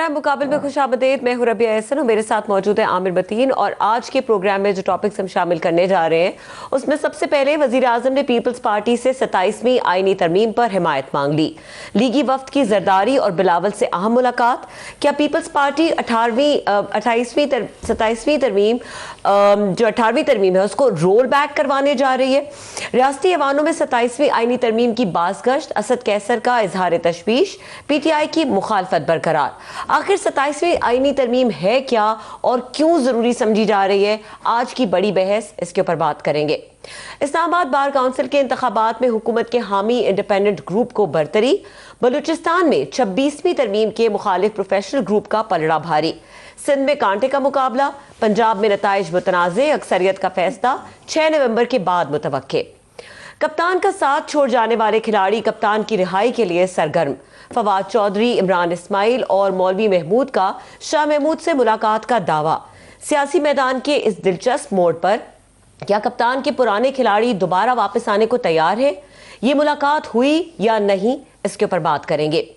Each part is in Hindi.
प्रोग्राम मुकाबले में खुशामदीद। मैं हूं रबिया एहसन और मेरे साथ मौजूद है आमिर मतीन। और आज के प्रोग्राम में जो टॉपिक्स हम शामिल करने जा रहे हैं उसमें सबसे पहले वजीर आजम ने पीपल्स पार्टी से 27वीं आईनी तरमीम पर हिमायत मांग ली। लीगी वफ्द की जरदारी और बिलावल से अहम मुलाकात। क्या पीपल्स पार्टी 27वीं तरमीम जो 18वीं तरमीम है उसको रोल बैक करवाने जा रही है? रियासती ऐवानों में 27वीं आईनी तरमीम की बाज़गश्त। असद कैसर का इजहार तशवीश। PTI की मुखालफत बरकरार। आखिर 27वीं आईनी तरमीम है क्या और क्यों जरूरी समझी जा रही है? आज की बड़ी बहस इसके ऊपर बात करेंगे। इस्लामाबाद बार काउंसिल के इंतखाबात में हुकूमत के हामी इंडिपेंडेंट ग्रुप को बरतरी। बलूचिस्तान में 26वीं तरमीम के मुखालिफ प्रोफेशनल ग्रुप का पलड़ा भारी। सिंध में कांटे का मुकाबला। पंजाब में नताइज मुतनाज़े। अक्सरियत का फैसला 6 नवंबर के बाद मुतवक्के। कप्तान का साथ छोड़ जाने वाले खिलाड़ी कप्तान की रिहाई के लिए सरगर्म। फवाद चौधरी, इमरान इस्माइल और मौलवी महमूद का शाह महमूद से मुलाकात का दावा। सियासी मैदान के इस दिलचस्प मोड़ पर क्या कप्तान के पुराने खिलाड़ी दोबारा वापस आने को तैयार है? ये मुलाकात हुई या नहीं, इसके ऊपर बात करेंगे।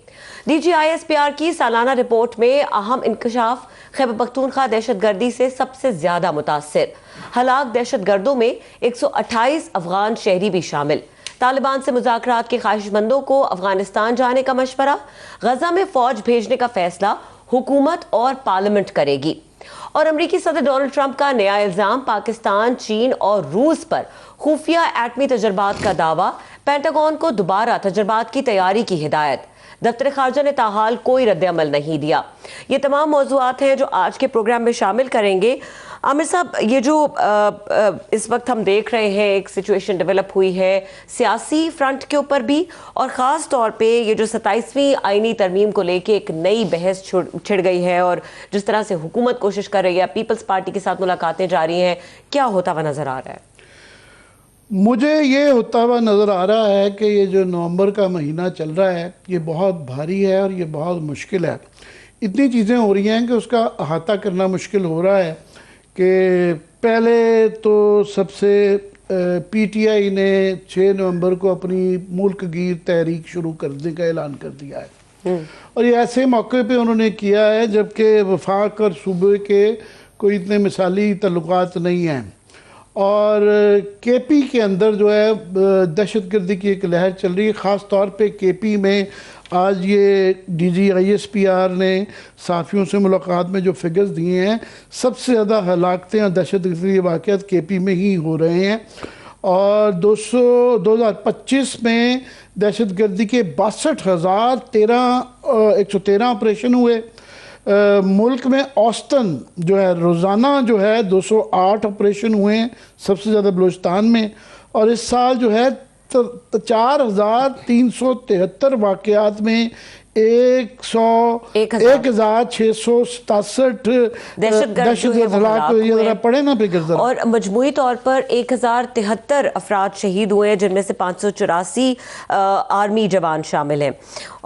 DGISPR की सालाना रिपोर्ट में अहम इंकशाफ। खैबर पख्तूनख्वा दहशतगर्दी से सबसे ज्यादा मुतासिर। हलाक दहशतगर्दों में 128 अफगान शहरी भी शामिल। तालिबान से मुज़ाकरात के ख्वाहिशमंदों को अफगानिस्तान जाने का मशवरा। गजा में फौज भेजने का फैसला हुकूमत और पार्लियामेंट करेगी। और अमरीकी सदर डोनाल्ड ट्रंप का नया इल्जाम। पाकिस्तान, चीन और रूस पर खुफिया एटमी तजर्बात का दावा। पेंटागन को दोबारा तजर्बात की तैयारी की हिदायत। दफ्तर खारजा ने ताहाल कोई रद्द-ए-अमल नहीं दिया। ये तमाम मौज़ूआत हैं जो आज के प्रोग्राम में शामिल करेंगे। आमिर साहब, ये जो इस वक्त हम देख रहे हैं एक सिचुएशन डेवलप हुई है सियासी फ्रंट के ऊपर भी, और ख़ास तौर पे ये जो 27वीं आईनी तरमीम को लेके एक नई बहस छिड़ गई है और जिस तरह से हुकूमत कोशिश कर रही है, पीपल्स पार्टी के साथ मुलाकातें जारी हैं, क्या होता हुआ नज़र आ रहा है? मुझे ये होता हुआ नज़र आ रहा है कि ये जो नवंबर का महीना चल रहा है ये बहुत भारी है और ये बहुत मुश्किल है। इतनी चीज़ें हो रही हैं कि उसका अहाता करना मुश्किल हो रहा है। कि पहले तो सबसे PTI ने 6 नवंबर को अपनी मुल्क गिर तहरीक शुरू करने का ऐलान कर दिया है। और ये ऐसे मौके पे उन्होंने किया है जबकि वफाक और सूबे के कोई इतने मिसाली तल्लुकात नहीं हैं। और KP के अंदर जो है दहशतगर्दी की एक लहर चल रही है। ख़ास तौर पे KP में आज ये DGISPR ने साफ़ियों से मुलाकात में जो फिगर्स दिए हैं, सबसे ज़्यादा हलाकतें और दहशतगर्दी के वाक़यात KP में ही हो रहे हैं। और 2025 में दहशतगर्दी के 113 ऑपरेशन हुए। मुल्क में औसतन जो है रोज़ाना जो है 208 ऑपरेशन हुए हैं, सबसे ज़्यादा बलूचिस्तान में। और इस साल जो है 4373 वाक़यात में 1667 दहशतगर्द पड़े ना फिगर। और मजमूई तौर पर 1073 अफराद शहीद हुए हैं, जिनमें से 584 आर्मी जवान शामिल हैं।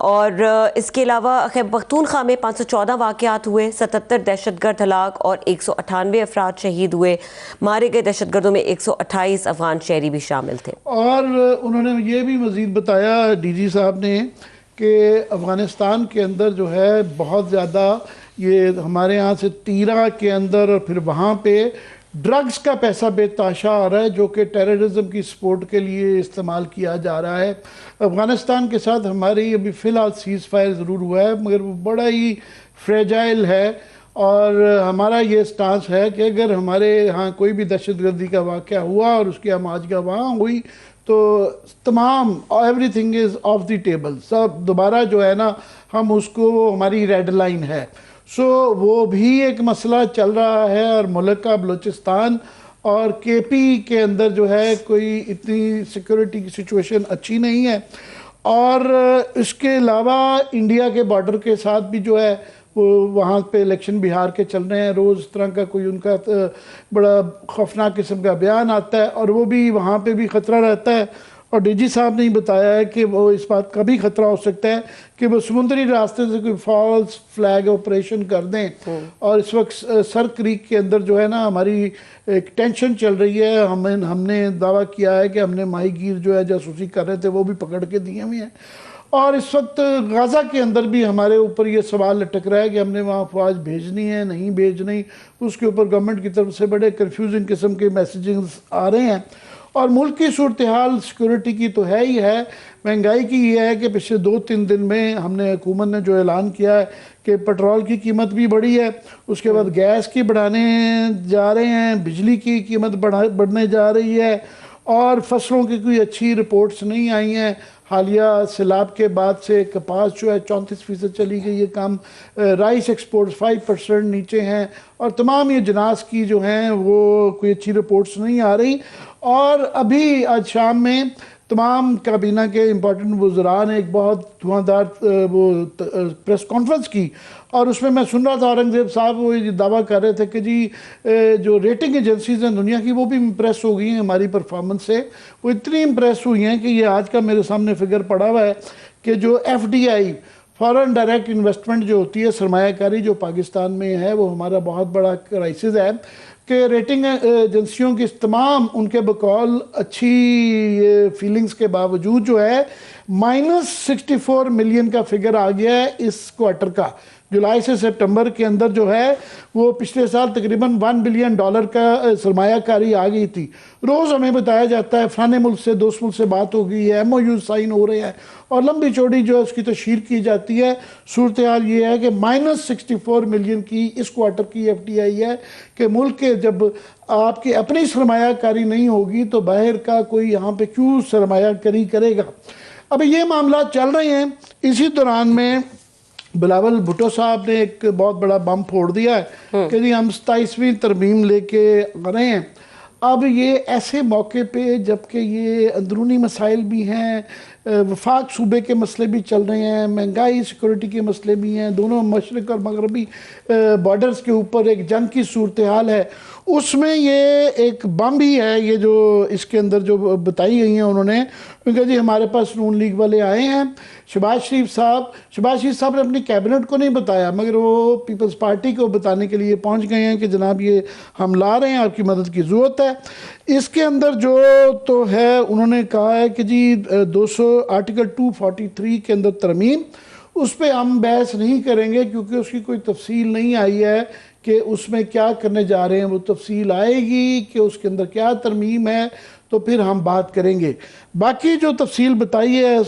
और इसके अलावा खैबर पख्तूनख्वा में 514 वाक़यात हुए, 77 दहशतगर्द हलाक और 198 अफराद शहीद हुए। मारे गए दहशतगर्दों में 128 अफगान शहरी भी शामिल थे। और उन्होंने ये भी मज़ीद बताया DG साहब ने कि अफ़गानिस्तान के अंदर जो है बहुत ज़्यादा ये हमारे यहाँ से तीरा के अंदर और फिर वहाँ पे ड्रग्स का पैसा बेताशा आ रहा है जो कि टेररिज्म की सपोर्ट के लिए इस्तेमाल किया जा रहा है। अफ़गानिस्तान के साथ हमारी अभी फ़िलहाल सीज़ फायर ज़रूर हुआ है मगर वो बड़ा ही फ्रेजाइल है। और हमारा ये स्टांस है कि अगर हमारे यहाँ कोई भी दहशतगर्दी का वाक़या हुआ और उसकी आमाजगा वहाँ हुई तो तमाम everything is of the table. सब दोबारा जो है ना हम उसको, वो हमारी रेड लाइन है। सो वो भी एक मसला चल रहा है। और मुल्क का बलूचिस्तान और KP के अंदर जो है कोई इतनी सिक्योरिटी की सिचुएशन अच्छी नहीं है। और इसके अलावा इंडिया के बॉर्डर के साथ भी जो है वो वहाँ पे इलेक्शन बिहार के चल रहे हैं। रोज़ इस तरह का कोई उनका बड़ा खौफनाक किस्म का बयान आता है और वो भी वहाँ पे भी ख़तरा रहता है। और DG साहब ने बताया है कि वो इस बात का भी ख़तरा हो सकता है कि वो समुद्री रास्ते से कोई फॉल्स फ्लैग ऑपरेशन कर दें। और इस वक्त सर क्रीक के अंदर जो है ना हमारी एक टेंशन चल रही है। हमने दावा किया है कि हमने माही गिर जो है जासूसी कर रहे थे वो भी पकड़ के दिए हुए हैं। और इस वक्त गाज़ा के अंदर भी हमारे ऊपर ये सवाल लटक रहा है कि हमने वहाँ अफवाज भेजनी है नहीं भेजनी, उसके ऊपर गवर्नमेंट की तरफ से बड़े कन्फ्यूजिंग किस्म के मैसेजेस आ रहे हैं। और मुल्क की सूरत हाल सिक्योरिटी की तो है ही है, महंगाई की ये है कि पिछले 2-3 दिन में हमने हुकूमत ने जो ऐलान किया है कि पेट्रोल की कीमत भी बढ़ी है, उसके बाद गैस की बढ़ाने जा रहे हैं, बिजली की कीमत बढ़ने जा रही है, और फसलों की कोई अच्छी रिपोर्ट्स नहीं आई हैं। हालिया सैलाब के बाद से कपास जो है 34% चली गई है कम, राइस एक्सपोर्ट्स 5% नीचे हैं, और तमाम ये जनास की जो हैं वो कोई अच्छी रिपोर्ट्स नहीं आ रही। और अभी आज शाम में तमाम काबीना के इम्पोर्टेंट वज़रा ने एक बहुत धुआंधार प्रेस कॉन्फ्रेंस की, और उसमें मैं सुन रहा था औरंगज़ेब साहब वो ये दावा कर रहे थे कि जी जो रेटिंग एजेंसीज हैं दुनिया की वो भी इम्प्रेस हो गई हैं हमारी परफॉर्मेंस से। वो इतनी इम्प्रेस हुई हैं कि ये आज का मेरे सामने फिगर पड़ा हुआ है कि जो FDI फॉरेन डायरेक्ट इन्वेस्टमेंट जो होती है, सरमायाकारी जो पाकिस्तान में है, वो हमारा बहुत बड़ा क्राइसिस है कि रेटिंग एजेंसियों की तमाम उनके बकौल अच्छी फीलिंग्स के बावजूद जो है -64 मिलियन का फिगर आ गया है इस क्वार्टर का। जुलाई से सितंबर के अंदर जो है वो पिछले साल तकरीबन $1 बिलियन का सरमायाकारी आ गई थी। रोज़ हमें बताया जाता है फलाने मुल्क से, दोस्त मुल्क से बात हो गई है, MOU साइन हो रहे हैं, और लंबी चौड़ी जो है उसकी तशहीर की जाती है। सूरत हाल ये है कि -64 मिलियन की इस क्वार्टर की FDI है कि मुल्क के जब आपकी अपनी सरमायाकारी नहीं होगी तो बाहर का कोई यहाँ पे क्यों सरमायाकारी करेगा। अब ये मामला चल रहे हैं, इसी दौरान में बिलावल भुट्टो साहब ने एक बहुत बड़ा बम फोड़ दिया है कि जी हम 27वीं तरमीम लेके आ रहे हैं। अब ये ऐसे मौके पे जबकि ये अंदरूनी मसाइल भी हैं, वफाक सूबे के मसले भी चल रहे हैं, महंगाई सिक्योरिटी के मसले भी हैं, दोनों मशरक़ और मगरबी बॉर्डर्स के ऊपर एक जंग की सूरत हाल है, उसमें ये एक बम भी है। ये जो इसके अंदर जो बताई गई हैं उन्होंने, क्योंकि जी हमारे पास नून लीग वाले आए हैं, शहबाज शरीफ साहब ने अपनी कैबिनेट को नहीं बताया मगर वो पीपल्स पार्टी को बताने के लिए पहुंच गए हैं कि जनाब ये हम ला रहे हैं, आपकी मदद की ज़रूरत है। इसके अंदर जो तो है उन्होंने कहा है कि जी 200 आर्टिकल 243 के अंदर तरमीम, उस पर हम बहस नहीं करेंगे क्योंकि उसकी कोई तफसील नहीं आई है कि उसमें क्या करने जा रहे हैं। वो तफसील आएगी कि उसके अंदर क्या तरमीम है तो फिर हम बात करेंगे। बाकी जो तफसील बताई है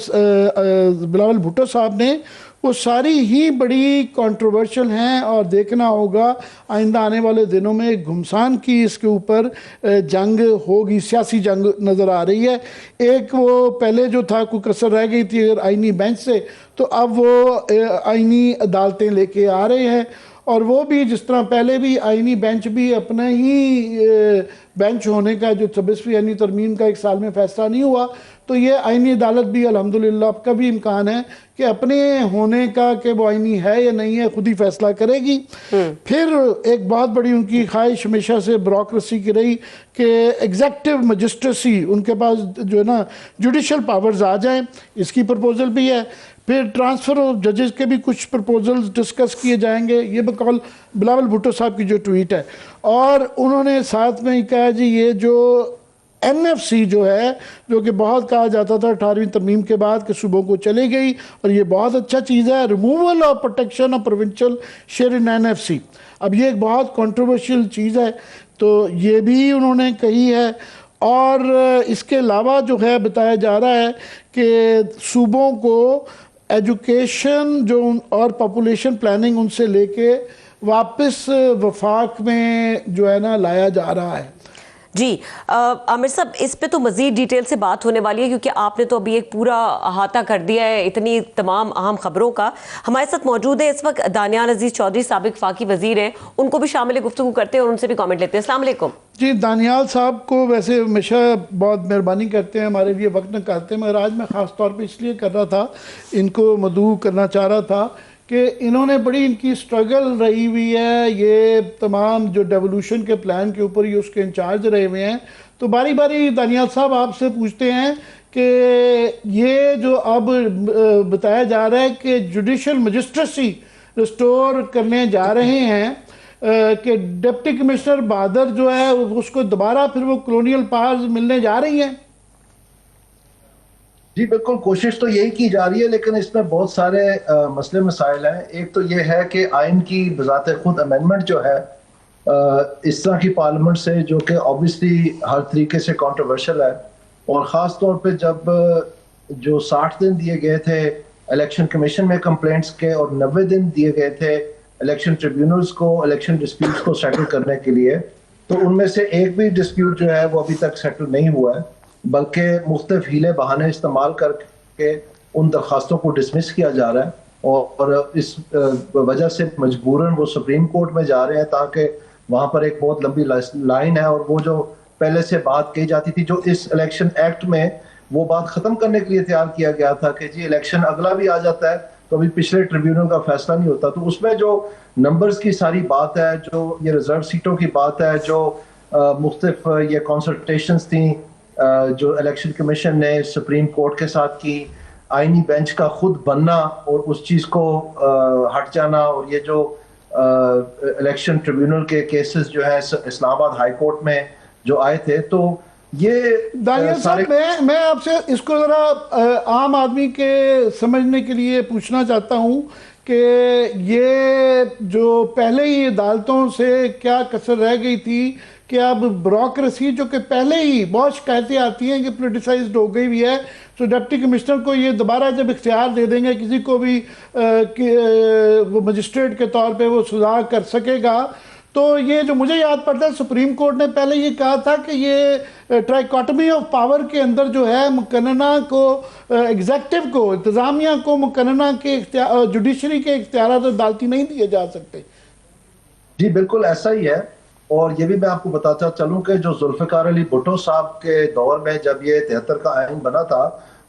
बिलावल भुट्टो साहब ने वो सारी ही बड़ी कंट्रोवर्शियल हैं, और देखना होगा आइंदा आने वाले दिनों में घुमसान की इसके ऊपर जंग होगी, सियासी जंग नज़र आ रही है। एक वो पहले जो था कोई कसर रह गई थी अगर आइनी बेंच से, तो अब वो आइनी अदालतें लेके आ रहे हैं, और वो भी जिस तरह पहले भी आइनी बेंच भी अपना ही बेंच होने का जो 26वीं आइनी तरमीम का 1 साल में फैसला नहीं हुआ, तो ये आइनी अदालत भी अल्हम्दुलिल्लाह का भी इम्कान है कि अपने होने का कि वो आइनी है या नहीं है खुद ही फैसला करेगी। फिर एक बहुत बड़ी उनकी ख्वाहिश हमेशा से ब्यूरोक्रेसी की रही कि एग्जेक्टिव मजिस्ट्रेसी उनके पास जो है ना जुडिशल पावर्स आ जाएं, इसकी प्रपोजल भी है। फिर ट्रांसफ़र ऑफ जजेस के भी कुछ प्रपोजल्स डिस्कस किए जाएंगे, ये बकौल बिलावल भुट्टो साहब की जो ट्वीट है। और उन्होंने साथ में ही कहा जी ये जो NFC जो है, जो कि बहुत कहा जाता था 18वीं तरमीम के बाद कि सूबों को चली गई, और ये बहुत अच्छा चीज़ है, removal of protection of provincial share in NFC। अब ये एक बहुत कंट्रोवर्शियल चीज़ है, तो ये भी उन्होंने कही है। और इसके अलावा जो है बताया जा रहा है कि सूबों को एजुकेशन जो और पॉपुलेशन प्लानिंग उनसे लेके वापस वफाक में जो है ना लाया जा रहा है। जी आमिर साहब, इस पे तो मजीद डिटेल से बात होने वाली है क्योंकि आपने तो अभी एक पूरा अहाता कर दिया है इतनी तमाम अहम खबरों का। हमारे साथ मौजूद है इस वक्त दानियाल अजीज चौधरी, साबिक वफाकी वजीर हैं, उनको भी शामिल गुफ्तगू करते हैं और उनसे भी कमेंट लेते हैं। अस्सलाम वालेकुम जी। दानियाल साहब को वैसे हमेशा बहुत मेहरबानी करते हैं, हमारे लिए वक्त निकालते हैं, मगर आज मैं ख़ास तौर पे इसलिए कर रहा था, इनको मदऊ करना चाह रहा था कि इन्होंने बड़ी इनकी स्ट्रगल रही हुई है, ये तमाम जो डेवोल्यूशन के प्लान के ऊपर ही उसके इंचार्ज रहे हुए हैं। तो बारी बारी दानियाल साहब आपसे पूछते हैं कि ये जो अब बताया जा रहा है कि जुडिशल मजिस्ट्रेसी रिस्टोर करने जा रहे हैं कि डिप्टी कमिश्नर बहादुर जो है उसको दोबारा फिर वो कॉलोनियल पावर्स मिलने जा रही हैं। जी बिल्कुल, कोशिश तो यही की जा रही है, लेकिन इसमें बहुत सारे मसले मसाइल हैं। एक तो ये है कि आइन की बजाते खुद अमेंडमेंट जो है इस तरह की पार्लियामेंट से, जो कि ऑब्वियसली हर तरीके से कंट्रोवर्शियल है, और ख़ास तौर पे जब जो 60 दिन दिए गए थे इलेक्शन कमीशन में कंप्लेंट्स के और 90 दिन दिए गए थे इलेक्शन ट्रिब्यूनल्स को इलेक्शन डिस्प्यूट्स को सेटल करने के लिए, तो उनमें से एक भी डिस्प्यूट जो है वो अभी तक सेटल नहीं हुआ है, बल्कि मुख्तलिफ हीले बहाने इस्तेमाल करके उन दरखास्तों को डिसमिस किया जा रहा है। और इस वजह से मजबूरन वो सुप्रीम कोर्ट में जा रहे हैं, ताकि वहां पर एक बहुत लंबी लाइन है, और वो जो पहले से बात कही जाती थी, जो इस इलेक्शन एक्ट में वो बात खत्म करने के लिए तैयार किया गया था कि जी इलेक्शन अगला भी आ जाता है तो अभी पिछले ट्रिब्यूनल का फैसला नहीं होता, तो उसमें जो नंबर्स की सारी बात है, जो ये रिजर्व सीटों की बात है, जो मुख्तलिफ ये कंसल्टेशंस थी जो इलेक्शन कमीशन ने सुप्रीम कोर्ट के साथ की, आईनी बेंच का खुद बनना और उस चीज़ को हट जाना, और ये जो इलेक्शन ट्रिब्यूनल के केसेस जो है इस्लामाबाद हाई कोर्ट में जो आए थे, तो ये दानियल साहब, मैं आपसे इसको जरा आम आदमी के समझने के लिए पूछना चाहता हूं कि ये जो पहले ही अदालतों से क्या कसर रह गई थी कि अब ब्यूरोक्रेसी जो कि पहले ही बहुत शिकायतें आती हैं कि पोलिटिसाइज्ड हो गई हुई है, तो डिप्टी कमिश्नर को ये दोबारा जब इख्तियार दे देंगे किसी को भी वो मजिस्ट्रेट के तौर पे वो सुधार कर सकेगा, तो ये जो मुझे याद पड़ता है सुप्रीम कोर्ट ने पहले ये कहा था कि ये ट्राइकोटमी ऑफ पावर के अंदर जो है मुकन्ना को, एग्जेक्टिव को, इंतजामिया को मुकन्ना के जुडिशरी के इख्तियारात अदालती नहीं दिए जा सकते। जी बिल्कुल ऐसा ही है, और ये भी मैं आपको बताता चलूं कि जो जुल्फिकार अली भुट्टो साहब के दौर में जब ये 73 का आइन बना था,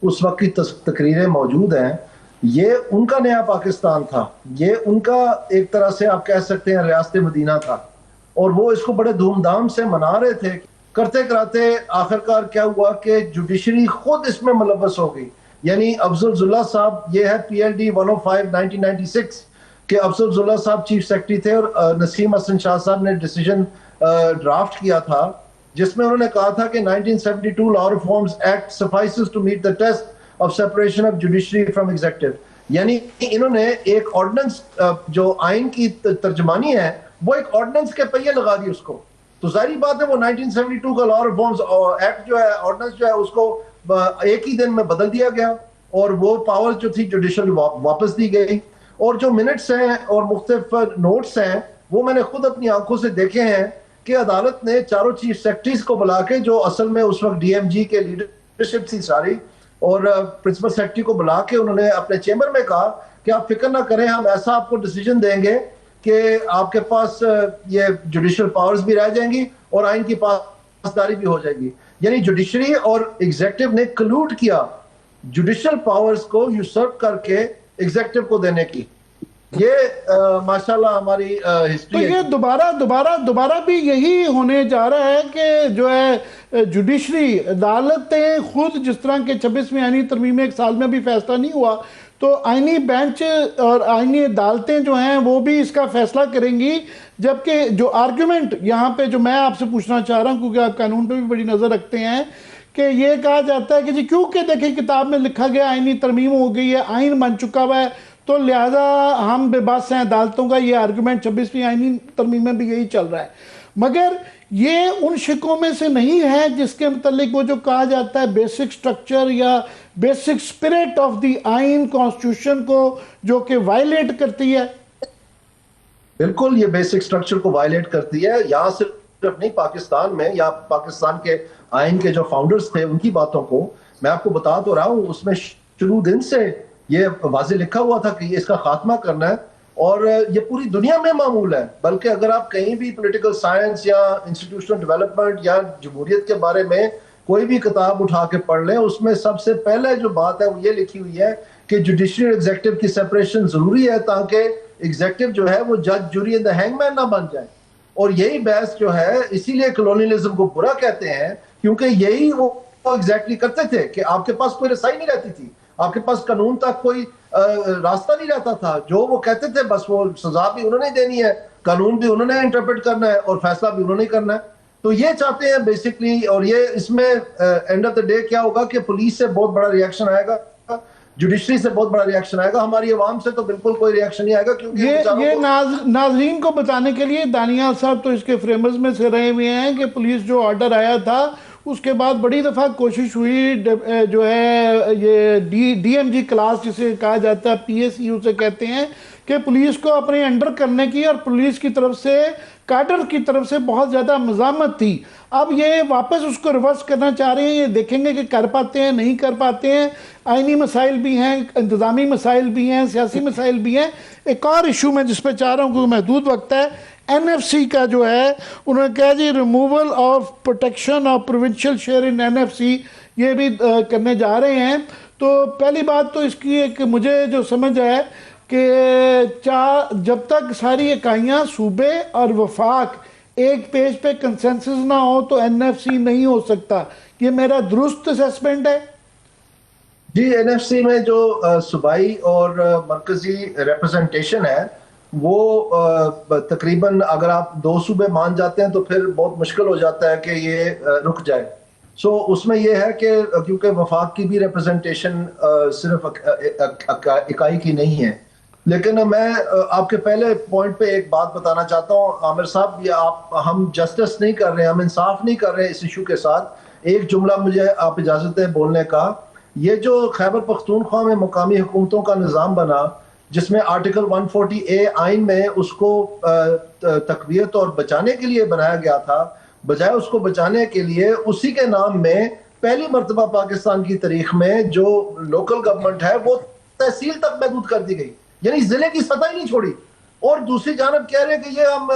उस वक्त की तकरीरें मौजूद हैं। ये उनका नया पाकिस्तान था, ये उनका एक तरह से आप कह सकते हैं रियासत मदीना था, और वो इसको बड़े धूमधाम से मना रहे थे। करते कराते आखिरकार क्या हुआ कि जुडिशरी खुद इसमें मुलव्वस हो गई। यानी अफजल जुल्ला साहब, ये है PLD 105 1996 के अफजल जुल्ला साहब चीफ सेक्रेटरी थे, और नसीम हसन शाह साहब ने डिसीजन ड्राफ्ट किया था, जिसमें उन्होंने कहा था कि 1972 law reforms act suffices to meet the test of separation of judiciary from executive. यानी इन्होंने एक ऑर्डिनेंस, जो आइन की तर्जमानी है, वो एक ऑर्डिनेंस के पहिए लगा दी उसको। तो जाहिर बात है वो 1972 का लॉ रिफॉर्म्स एक्ट जो है, ऑर्डिनेंस जो है, उसको एक ही दिन में बदल दिया गया, और वो पावर जो थी जुडिशल वापस दी गई। और जो मिनट्स हैं और मुख्तलिफ नोट्स हैं, वो मैंने खुद अपनी आंखों से देखे हैं कि अदालत ने चारों चीफ सेक्रेटरीज को बुला के, जो असल में उस वक्त DMG के लीडरशिप थी सारी, और प्रिंसिपल सेक्रेटरी को बुला के उन्होंने अपने चेंबर में कहा कि आप फिक्र ना करें, हम ऐसा आपको डिसीजन देंगे कि आपके पास ये जुडिशियल पावर्स भी रह जाएंगी और आइन की पासदारी भी हो जाएगी। यानी जुडिशरी और एग्जीक्यूटिव ने कलूड किया जुडिशियल पावर्स को यूसर्प करके एग्जीक्यूटिव को देने की। ये माशाल्लाह हमारी हिस्ट्री तो ये दोबारा भी यही होने जा रहा है कि जो है जुडिशरी अदालतें खुद, जिस तरह के 26वीं आईनी तरमीम में एक साल में भी फैसला नहीं हुआ, तो आईनी बेंच और आईनी अदालतें जो हैं वो भी इसका फैसला करेंगी। जबकि जो आर्ग्यूमेंट यहाँ पे जो मैं आपसे पूछना चाह रहा हूँ, क्योंकि आप कानून पे भी बड़ी नज़र रखते हैं, कि ये कहा जाता है कि जी क्योंकि देखिए किताब में लिखा गया आईनी तरमीम हो गई है, आइन बन चुका हुआ है, तो लिहाजा हम बेबस हैं अदालतों का। ये आर्गूमेंट 26वीं आईनी तरमीम में भी यही चल रहा है, मगर ये उन शिकों में से नहीं है जिसके मतलब वो जो कहा जाता है बेसिक स्ट्रक्चर या बेसिक स्पिरिट ऑफ द आइन कॉन्स्टिट्यूशन को जो कि वायलेट करती है। बिल्कुल ये बेसिक स्ट्रक्चर को वायलेट करती है। यहाँ सिर्फ नहीं, पाकिस्तान में या पाकिस्तान के आइन के जो फाउंडर्स थे उनकी बातों को मैं आपको बता तो रहा हूँ, उसमें शुरू दिन से ये वाज़े लिखा हुआ था कि इसका खात्मा करना है, और ये पूरी दुनिया में मामूल है। बल्कि अगर आप कहीं भी पॉलिटिकल साइंस या इंस्टीट्यूशनल डेवलपमेंट या जमहूरियत के बारे में कोई भी किताब उठा के पढ़ लें, उसमें सबसे पहले जो बात है वो ये लिखी हुई है कि जुडिशरी एग्जीक्यूटिव की सेपरेशन जरूरी है, ताकि एग्जीक्यूटिव जो है वो जज, जूरी एंड द हैंगमैन ना बन जाए। और यही बहस जो है, इसीलिए कॉलोनियलिज्म को बुरा कहते हैं, क्योंकि यही वो एग्जैक्टली करते थे कि आपके पास कोई रसाई नहीं रहती थी, आपके पास कानून तक कोई रास्ता नहीं रहता था। जो वो कहते थे बस वो सजा भी उन्होंने देनी है, कानून भी उन्होंने इंटरप्रेट करना है, और फैसला भी उन्होंने करना है। तो ये चाहते हैं बेसिकली, और ये इसमें एंड ऑफ द डे क्या होगा कि पुलिस से बहुत बड़ा रिएक्शन आएगा, जुडिशरी से बहुत बड़ा रिएक्शन आएगा, हमारी आवाम से तो बिल्कुल कोई रिएक्शन नहीं आएगा, क्योंकि ये नाजरीन को बताने के लिए दानियाल साहब तो इसके फ्रेमर्स में से रहे हुए हैं कि पुलिस जो ऑर्डर आया था उसके बाद बड़ी दफ़ा कोशिश हुई, जो है ये डीएमजी क्लास जिसे कहा जाता है, पीएसयू से कहते हैं, कि पुलिस को अपने अंडर करने की, और पुलिस की तरफ से, काडर की तरफ से बहुत ज़्यादा मज़ामत थी। अब ये वापस उसको रिवर्स करना चाह रहे हैं, ये देखेंगे कि कर पाते हैं नहीं कर पाते हैं। आइनी मसाइल भी हैं, इंतज़ामी मसाइल भी हैं, सियासी मसाइल भी हैं। एक और इशू में जिस पर चाह रहा हूँ क्योंकि महदूद वक्त है, एनएफसी का जो है, उन्होंने कहा जी removal of protection of provincial share in NFC, ये भी करने जा रहे हैं। तो पहली बात तो इसकी एक मुझे जो समझ है कि जब तक सारी इकाइयाँ सूबे और वफाक एक पेज पे कंसेंसस ना हो तो एनएफसी नहीं हो सकता। ये मेरा दुरुस्त असेसमेंट है? जी, एनएफसी में जो सूबाई और मरकजी रिप्रेजेंटेशन है वो तकरीबन अगर आप 2 सूबे मान जाते हैं तो फिर बहुत मुश्किल हो जाता है कि ये रुक जाए। सो उसमें ये है कि क्योंकि वफाक की भी रिप्रेजेंटेशन सिर्फ इकाई की नहीं है। लेकिन मैं आपके पहले पॉइंट पे एक बात बताना चाहता हूँ आमिर साहब, ये हम जस्टिस नहीं कर रहे हैं, हम इंसाफ नहीं कर रहे हैं इस इशू के साथ। एक जुमला मुझे आप इजाजत दें बोलने का। ये जो खैबर पख्तूनख्वा में मुकामी हुकूमतों का निज़ाम बना, जिसमें आर्टिकल 140A आइन में उसको तकवीयत और बचाने के लिए बनाया गया था, बजाय उसको बचाने के लिए उसी के नाम में पहली मर्तबा पाकिस्तान की तारीख में जो लोकल गवर्नमेंट है वो तहसील तक महदूद कर दी गई, यानी जिले की सतह ही नहीं छोड़ी। और दूसरी जानब कह रहे हैं कि ये हम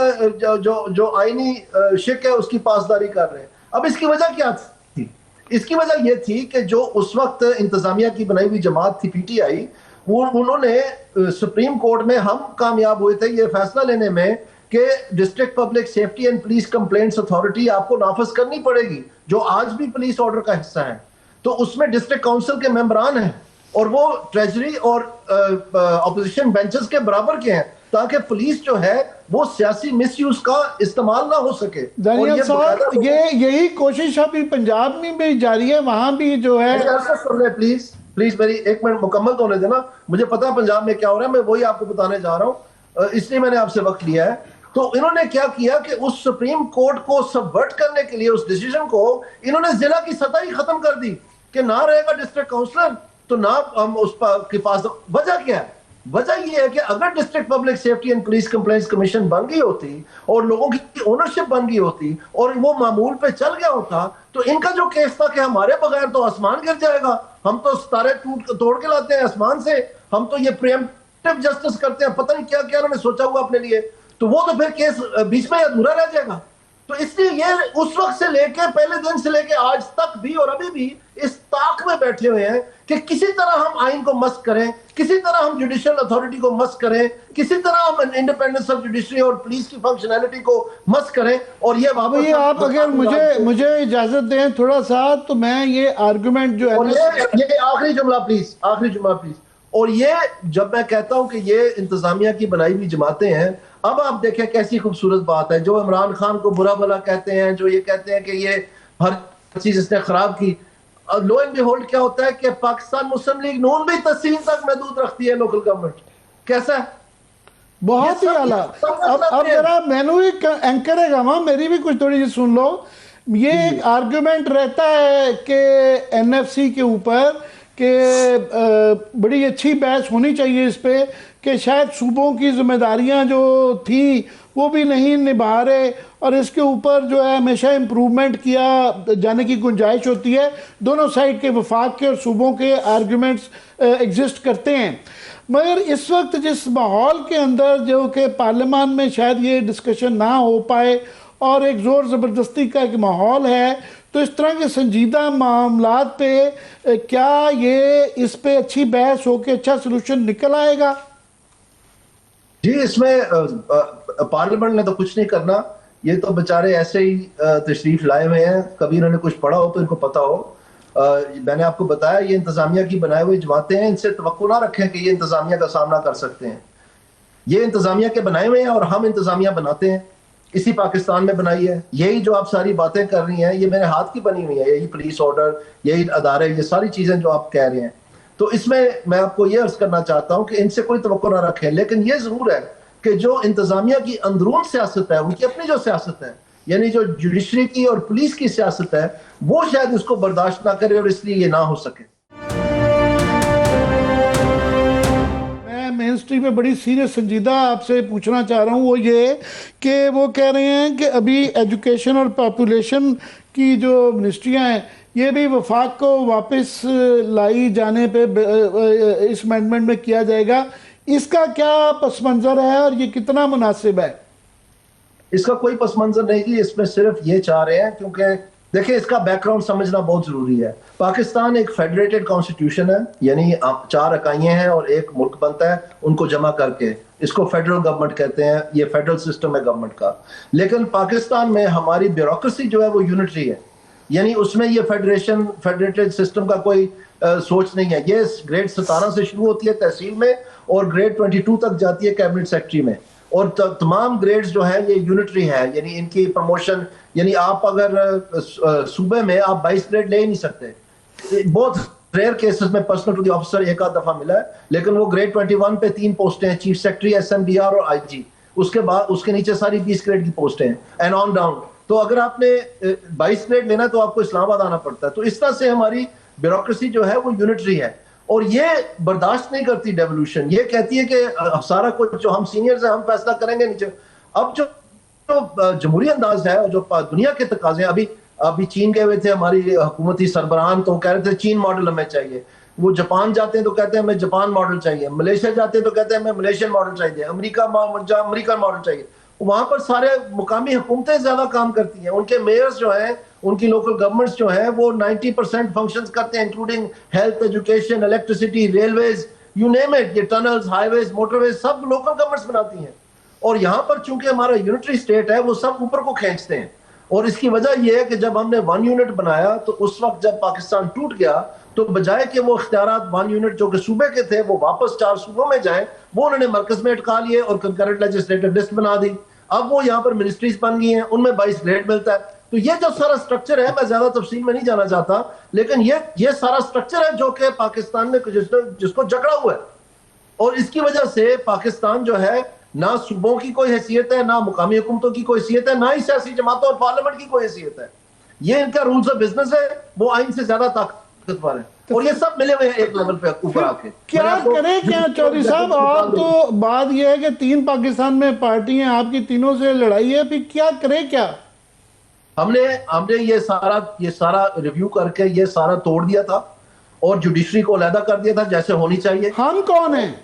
जो आईनी शिक है उसकी पासदारी कर रहे हैं। अब इसकी वजह क्या थी? इसकी वजह यह थी कि जो उस वक्त इंतजामिया की बनाई हुई जमात थी पीटीआई, उन्होंने सुप्रीम कोर्ट में, हम कामयाब हुए थे ये फैसला लेने में कि district public safety and police complaints authority आपको नाफज करनी पड़ेगी, जो आज भी पुलिस ऑर्डर का हिस्सा है। तो उसमें डिस्ट्रिक्ट काउंसिल के मेंबरान हैं और वो ट्रेजरी और अपोजिशन बेंचेस के बराबर के हैं, ताकि पुलिस जो है वो सियासी मिसयूज का इस्तेमाल ना हो सके। दानियाल साहब, ये यही कोशिश अभी पंजाब में भी जारी है, वहां भी जो है। प्लीज प्लीज मेरी 1 मिनट मुकम्मल तो होने देना। मुझे पता है पंजाब में क्या हो रहा है, मैं वही आपको बताने जा रहा हूँ, इसलिए मैंने आपसे वक्त लिया है। तो इन्होंने क्या किया कि उस सुप्रीम कोर्ट को सबवर्ट करने के लिए, उस डिसीजन को, इन्होंने जिला की सतह ही खत्म कर दी कि ना रहेगा डिस्ट्रिक्ट काउंसलर तो ना हम उस के पास। वजह क्या है? वजह यह है कि अगर district public safety and police complaints commission बन गई होती और लोगों की ओनरशिप बन गई होती और वो मामूल पे चल गया होता, तो इनका जो केस था कि हमारे बगैर तो आसमान गिर जाएगा, हम तो सितारे तोड़ के लाते हैं आसमान से, हम तो ये प्रिएम्प्टिव जस्टिस करते हैं, पता नहीं क्या क्या उन्होंने सोचा हुआ अपने लिए, तो वो तो फिर केस बीच में अधूरा रह जाएगा। तो इसलिए ये उस वक्त से लेके, पहले दिन से लेके आज तक भी और अभी भी इस ताक में बैठे हुए हैं कि किसी तरह हम आइन को मस्क करें, किसी तरह हम जुडिशियल अथॉरिटी को मस्क करें, किसी तरह हम इंडिपेंडेंस ऑफ जुडिशरी और पुलिस की फंक्शनैलिटी को मस्क करें। और ये वापस आप अगर मुझे इजाजत दें थोड़ा सा, तो मैं ये आर्गुमेंट जो है, ये आखिरी जुमला प्लीज, आखिरी जुमला प्लीज। और ये जब मैं कहता हूं कि ये इंतजामिया की बनाई हुई जमातें हैं, अब आप देखें कैसी खूबसूरत बात है। जो इमरान खान को बुरा भला कहते हैं, जो ये कहते हैं कि ये हर चीज इसने खराब की, लो एंड बिहोल्ड क्या होता है कि पाकिस्तान मुस्लिम लीग नून भी तहसील तक महदूद रखती है लोकल गवर्नमेंट। कैसा है? बहुत ही आला। अब जरा मैनू भी एंकर है गामा, मेरी भी कुछ थोड़ी सी सुन लो। ये एक आर्गुमेंट रहता है कि एनएफसी के ऊपर कि बड़ी अच्छी बहस होनी चाहिए इस पे कि शायद सूबों की जिम्मेदारियां जो थी वो भी नहीं निभा रहे, और इसके ऊपर जो है हमेशा इम्प्रूवमेंट किया जाने की गुंजाइश होती है। दोनों साइड के, वफाक के और सूबों के आर्गुमेंट्स एग्जिस्ट करते हैं। मगर इस वक्त जिस माहौल के अंदर जो कि पार्लियामान में शायद ये डिस्कशन ना हो पाए और एक ज़ोर ज़बरदस्ती का एक माहौल है, तो इस तरह के संजीदा मामलात पे क्या ये इस पे अच्छी बहस हो के अच्छा सलूशन निकल आएगा? जी, इसमें पार्लियामेंट ने तो कुछ नहीं करना, ये तो बेचारे ऐसे ही तशरीफ लाए हुए हैं, कभी इन्होंने कुछ पढ़ा हो तो इनको पता हो। मैंने आपको बताया ये इंतजामिया की बनाई हुई जमातें हैं, इनसे तवक्को ना रखें कि ये इंतजामिया का सामना कर सकते हैं। ये इंतजामिया के बनाए हुए हैं और हम इंतजामिया बनाते हैं। इसी पाकिस्तान में बनाई है। यही जो आप सारी बातें कर रही हैं ये मेरे हाथ की बनी हुई है, यही पुलिस ऑर्डर, यही अदारे, ये सारी चीजें जो आप कह रहे हैं। तो इसमें मैं आपको ये अर्ज करना चाहता हूं कि इनसे कोई तवक्को ना रखें, लेकिन ये जरूर है कि जो इंतजामिया की अंदरून सियासत है, उनकी अपनी जो सियासत है, यानी जो जुडिशरी की और पुलिस की सियासत है, वो शायद इसको बर्दाश्त ना करे और इसलिए ये ना हो सके। मेन स्ट्रीम में बड़ी सीरियस संजीदा आपसे पूछना चाह रहा हूँ, वो ये कि वो कह रहे हैं कि अभी एजुकेशन और पॉपुलेशन की जो मिनिस्ट्रियाँ हैं ये भी वफाक को वापस लाई जाने पे इस अमेंडमेंट में किया जाएगा। इसका क्या पस मंज़र है और ये कितना मुनासिब है? इसका कोई पस मंजर नहीं जी, इसमें सिर्फ ये चाह रहे हैं, क्योंकि देखिए इसका बैकग्राउंड समझना बहुत जरूरी है। पाकिस्तान एक फेडरेटेड कॉन्स्टिट्यूशन है, यानी 4 इकाइयां हैं और एक मुल्क बनता है, उनको जमा करके इसको फेडरल गवर्नमेंट कहते हैं। ये फेडरल सिस्टम है गवर्नमेंट का। लेकिन पाकिस्तान में हमारी ब्यूरोक्रेसी जो है वो यूनिटरी है, यानी उसमें ये फेडरेटेड सिस्टम का कोई सोच नहीं है। ये ग्रेड 17 से शुरू होती है तहसील में और ग्रेड 22 तक जाती है कैबिनेट सेक्रेटरी में, और तमाम ग्रेड्स जो है ये यूनिटरी है, यानी इनकी प्रमोशन, यानी आप अगर सूबे में आप 22 ग्रेड ले ही नहीं सकते। बहुत रेयर केसेस में पर्सनल टू द ऑफिसर एक आध दफा मिला है, लेकिन वो ग्रेड 21 पे 3 पोस्टें हैं, चीफ सेक्रेटरी, SMDR और IG। उसके बाद उसके नीचे सारी 20 ग्रेड की पोस्टें हैं एंड ऑन डाउन। तो अगर आपने 22 ग्रेड लेना तो आपको इस्लामाबाद आना पड़ता है। तो इस तरह से हमारी ब्यूरोक्रेसी जो है वो यूनिटरी है और ये बर्दाश्त नहीं करती डेवोल्यूशन। ये कहती है कि सारा कुछ जो हम सीनियर्स हैं हम फैसला करेंगे नीचे। अब जो जमहूरी अंदाज है और जो दुनिया के तकाजे, अभी चीन गए हुए थे हमारी हुकूमती सरबराहान, तो कह रहे थे चीन मॉडल हमें चाहिए। वो जापान जाते हैं तो कहते हैं हमें जापान मॉडल चाहिए, मलेशिया जाते हैं तो कहते हैं हमें मलेशियन मॉडल चाहिए, अमेरिका मॉडल चाहिए। वहां पर सारे मुकामी हुकूमतें ज्यादा काम करती हैं, उनके मेयर्स जो हैं, उनकी लोकल गवर्नमेंट्स जो हैं वो 90% फंक्शंस करते हैं, including health, education, electricity, railways, you name it. ये टनल्स, हाईवेज, मोटरवेज सब लोकल गवर्नमेंट्स बनाती हैं। और यहाँ पर चूंकि हमारा यूनिटरी स्टेट है वो सब ऊपर को खींचते हैं। और इसकी वजह यह है कि जब हमने 1 यूनिट बनाया तो उस वक्त जब पाकिस्तान टूट गया तो बजाय कि वो इख्तियारात 1 यूनिट जो कि सूबे के थे वो वापस 4 सूबों में जाएं, वो उन्होंने मरकज में अटका लिए और कंकरेंट लेजिस्लेटिव लिस्ट बना दी। अब वो यहाँ पर मिनिस्ट्रीज बन गई हैं, उनमें 22 ग्रेड मिलता है। तो ये जो सारा स्ट्रक्चर है, मैं ज्यादा तफसील में नहीं जाना चाहता, लेकिन ये सारा स्ट्रक्चर है जो कि पाकिस्तान में जिसको जकड़ा हुआ है। और इसकी वजह से पाकिस्तान जो है ना सूबों की कोई हैसियत है, ना मुकामी हुकूमतों की कोई हैसियत है, ना ही सियासी जमातों और पार्लियामेंट की कोई हैसियत है। ये इनका रूल्स ऑफ बिजनेस है, वो आइन से ज्यादा ताकतवर है। और ये सब मिले हुए हैं एक लेवल पे ऊपर आके। क्या करें क्या चौधरी साहब? आप तो बात यह है कि 3 पाकिस्तान में पार्टी हैं, आपकी तीनों से लड़ाई है, फिर क्या करें क्या? हमने ये सारा रिव्यू करके ये सारा तोड़ दिया था और जुडिशरी को अलहदा कर दिया था जैसे होनी चाहिए। हम कौन हैं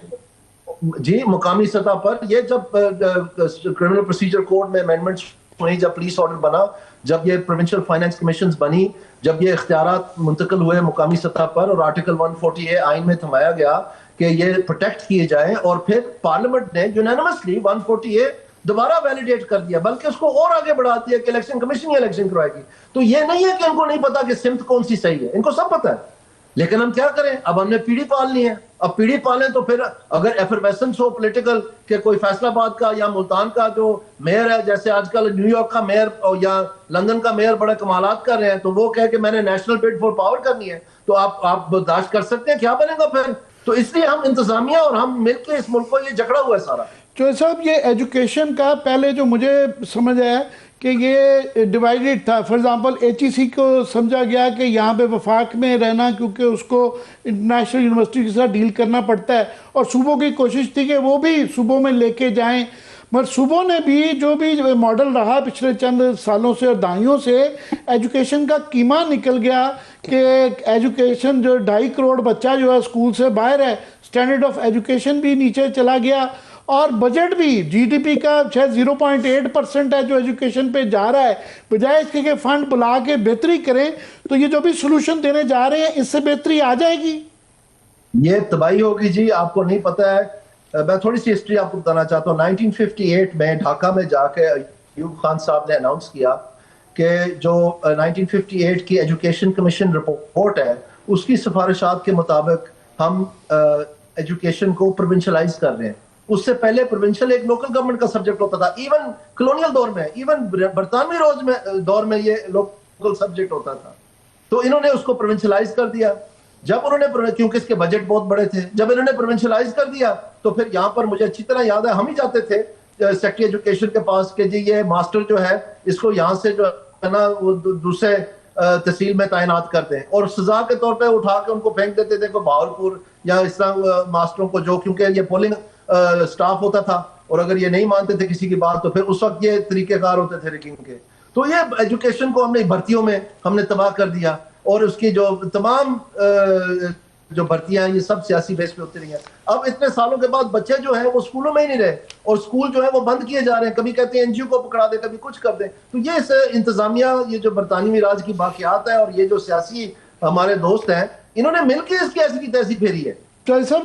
जी? मुकामी सतह पर ये जब क्रिमिनल प्रोसीजर कोड में अमेंडमेंट्स हुई, जब पुलिस ऑर्डर बना, जब ये प्रोविंशियल फाइनेंस कमीशन बनी, जब ये इख्तियारात मुंतकिल हुए मुकामी सतह पर और आर्टिकल 140A आइन में थमाया गया कि ये प्रोटेक्ट किए जाएं, और फिर पार्लियामेंट ने यूनानिमसली 140A दोबारा वैलिडेट कर दिया, बल्कि उसको और आगे बढ़ा दिया कि इलेक्शन कमीशन ही इलेक्शन करवाएगी। तो ये नहीं है कि इनको नहीं पता कि सिमत कौन सी सही है, इनको सब पता है। लेकिन हम क्या करें, अब हमने पीढ़ी पालनी है। अब पीढ़ी पालें तो फिर अगर एफरवेसेंस हो पॉलिटिकल के कोई फैसलाबाद का या मुल्तान का जो मेयर है, जैसे आजकल न्यूयॉर्क का मेयर या लंदन का मेयर बड़े कमालात कर रहे हैं, तो वो कह के मैंने नेशनल बिड फॉर पावर करनी है, तो आप बर्दाश्त कर सकते हैं? क्या बनेगा फिर? तो इसलिए हम इंतजामिया और हम मिलकर इस मुल्क को ये जकड़ा हुआ है सारा। चौधरी साहब, ये एजुकेशन का पहले जो मुझे समझ आया कि ये डिवाइडेड था। फॉर एग्जांपल HEC को समझा गया कि यहाँ पे वफाक में रहना, क्योंकि उसको इंटरनेशनल यूनिवर्सिटी के साथ डील करना पड़ता है, और सूबों की कोशिश थी कि वो भी सूबों में लेके जाएं। मगर सूबों ने भी जो भी मॉडल रहा पिछले चंद सालों से और दहाइयों से, एजुकेशन का कीमा निकल गया कि एजुकेशन जो 2.5 करोड़ बच्चा जो है स्कूल से बाहर है, स्टैंडर्ड ऑफ एजुकेशन भी नीचे चला गया, और बजट भी GDP का शायद 0.8% है जो एजुकेशन पे जा रहा है। बजाय इसके कि फंड बुला के बेहतरी करें, तो ये जो भी सोल्यूशन देने जा रहे हैं इससे बेहतरी आ जाएगी। ये तबाही होगी जी, आपको नहीं पता है। मैं थोड़ी सी हिस्ट्री आपको बताना चाहता हूँ। 1958 में ढाका में जाके अयूब खान साहब ने अनाउंस किया कि जो 1958 की एजुकेशन कमीशन रिपोर्ट है उसकी सिफारिशात के मुताबिक हम एजुकेशन को प्रोविंशलाइज कर रहे हैं। उससे पहले प्रोविंशियल एक लोकल गवर्नमेंट का सब्जेक्ट होता था, इवन कॉलोनियल दौर में, इवन बरतानवी दौर में ये लोकल सब्जेक्ट होता था। तो इन्होंने उसको प्रोविंशियलाइज कर दिया। जब उन्होंने, क्योंकि इसके बजट बहुत बड़े थे, जब इन्होंने प्रोविंशियलाइज कर दिया तो फिर यहाँ पर मुझे अच्छी तरह याद है, हम ही जाते थे सेक्रेटरी एजुकेशन के पास कि जी ये मास्टर जो है इसको यहाँ से जो है ना वो दूसरे तहसील में तैनात कर दें, और सजा के तौर पे उठा के उनको फेंक देते थे कोई बहावलपुर या इस तरह मास्टरों को, जो क्योंकि ये पोलिंग स्टाफ होता था और अगर ये नहीं मानते थे किसी की बात तो फिर उस वक्त ये तरीकेकार होते थे रिगिंग के। तो ये एजुकेशन को हमने भर्तियों में हमने तबाह कर दिया, और उसकी जो तमाम जो भर्तियां हैं ये सब सियासी बेस पे होती रही हैं। अब इतने सालों के बाद बच्चे जो हैं वो स्कूलों में ही नहीं रहे, और स्कूल जो है वो बंद किए जा रहे हैं। कभी कहते हैं एनजीओ को पकड़ा दे, कभी कुछ कर दे। तो ये इंतजामिया, ये जो बरतानवी राज की बाकियात है और ये जो सियासी हमारे दोस्त हैं, इन्होंने मिलकर इसकी ऐसी की तैसी फेरी है। तो सर